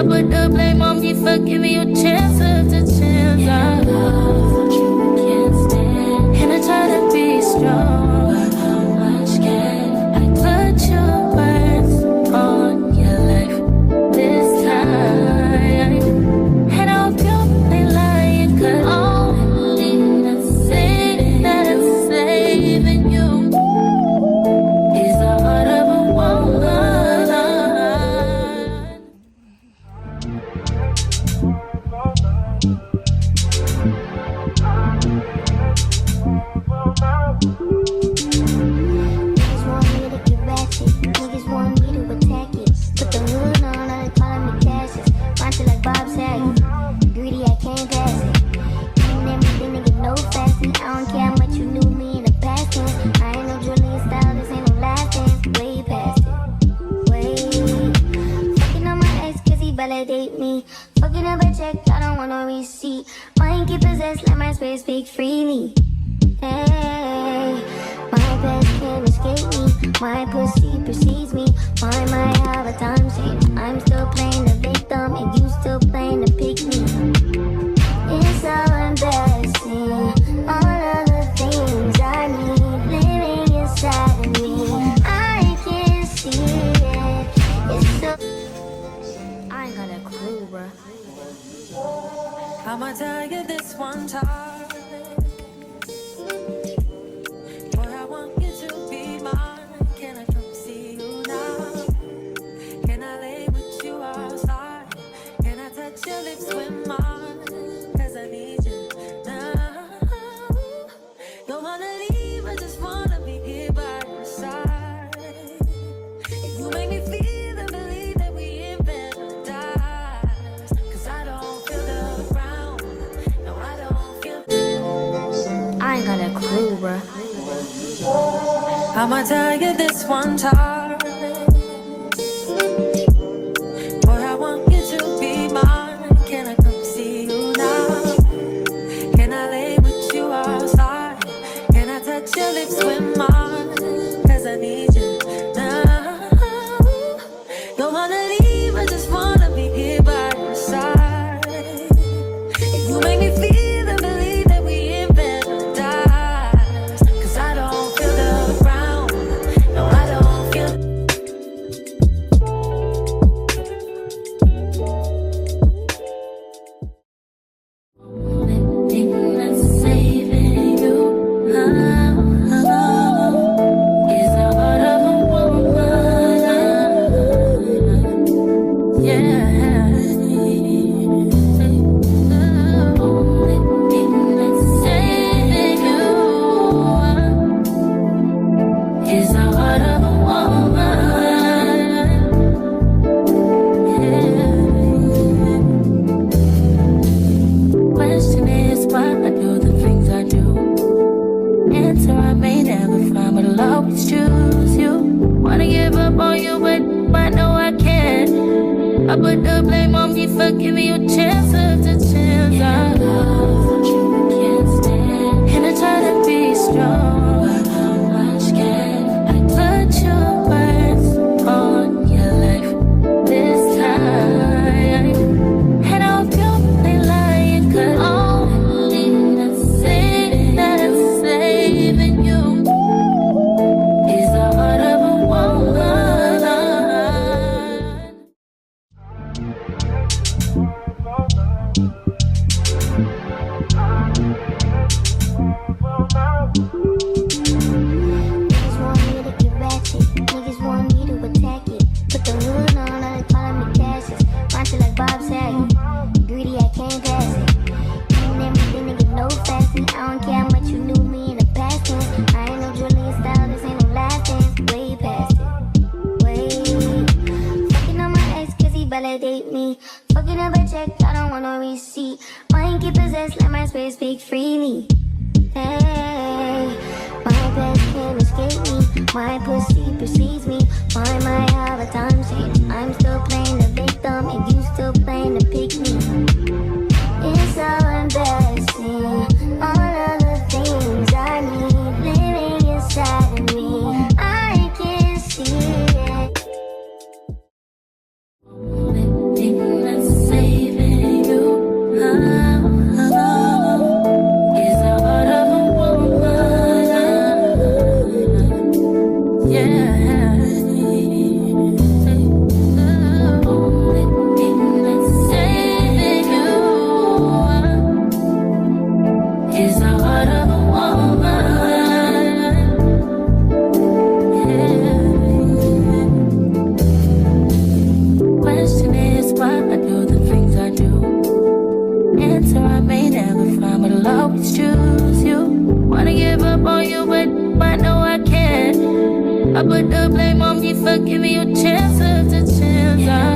I put the blame on me for giving you chance after chance. I love what you can't stand, and I try to be strong, but how much can I put your words on your life this time? And I hope you ain't lying, 'cause only the thing that's saving you is the heart of a woman. Niggas want me to get ratchet. Niggas want me to attack it. Put the hood on, all they calling me Cassius. Rhyme to like Bob Saget. Greedy, I can't pass it. Ain't everything to get no faster. I don't care how much you knew me in the past tense. I ain't no Julian style, this ain't no last dance. Way past it. Way. Fucking on my ex, cause he validate me. Fucking up a check, I don't want no receipt. Mind get possessed, let my spirit speak freely. Hey, my past can't escape me. My pussy precedes me. Why might have a time change? I'm still playing the victim and you still playing the pick me. It's so embarrassing. All of the things I need living inside of me. I can't see it. It's so. I ain't got a clue, bruh. I'ma tell you this one time. Boy, I want you to be mine. Can I come see you now? Can I lay with you outside? Can I touch your lips with mine? 'Cause I need you now. Don't wanna leave, I just wanna be here by your side. You make me feel and believe that we in paradise. 'Cause I don't feel the ground. No, I don't feel. I ain't got a clue, bruh. I'ma tell you this one time. Boy, I want you to be mine. Can I come see you now? Can I lay with you outside? Can I touch your lips with mine? 'Cause I need you now. Don't wanna leave, I just wanna be here by your side. You make me feel and believe that we in paradise. 'Cause I don't feel the ground. No, I don't feel. Only thing that's saving you is the heart of a woman. Yeah. The only thing that's saving you is the heart of a woman. Yeah. Question is why I do the things I do. Answer I may never find, but I'll always choose you. Wanna give up on you, but I know I can't. I put the blame on me for giving you chance after chance. I love what you can't stand, and I try to be strong, but how much can I put your words on your life this time? And I hope you ain't lying, 'cause only the thing that's saving you is the heart of a woman. Niggas want me to get ratchet. Niggas want me to attack it. Put the hood on, all they calling me Cassius. Rhyme to like Bob Saget. Greedy, I can't pass it. Ain't everything to get no faster. I don't care how much you knew me in the past tense. I ain't no Julian style, this ain't no last dance. Way past it. Way. Fucking on my ex, cause he validate me. Fucking up a check, I don't want no receipt. Mind get possessed, let my spirit speak freely. Hey, my past can't escape me. My pussy precedes me. Why might have a time change? I'm still playing the victim and you still playing the pick me. It's so embarrassing. All of the things I need living inside of me. I can't see it. Only thing that's up on you, but I know I can't. I put the blame on me for giving you chance after chance.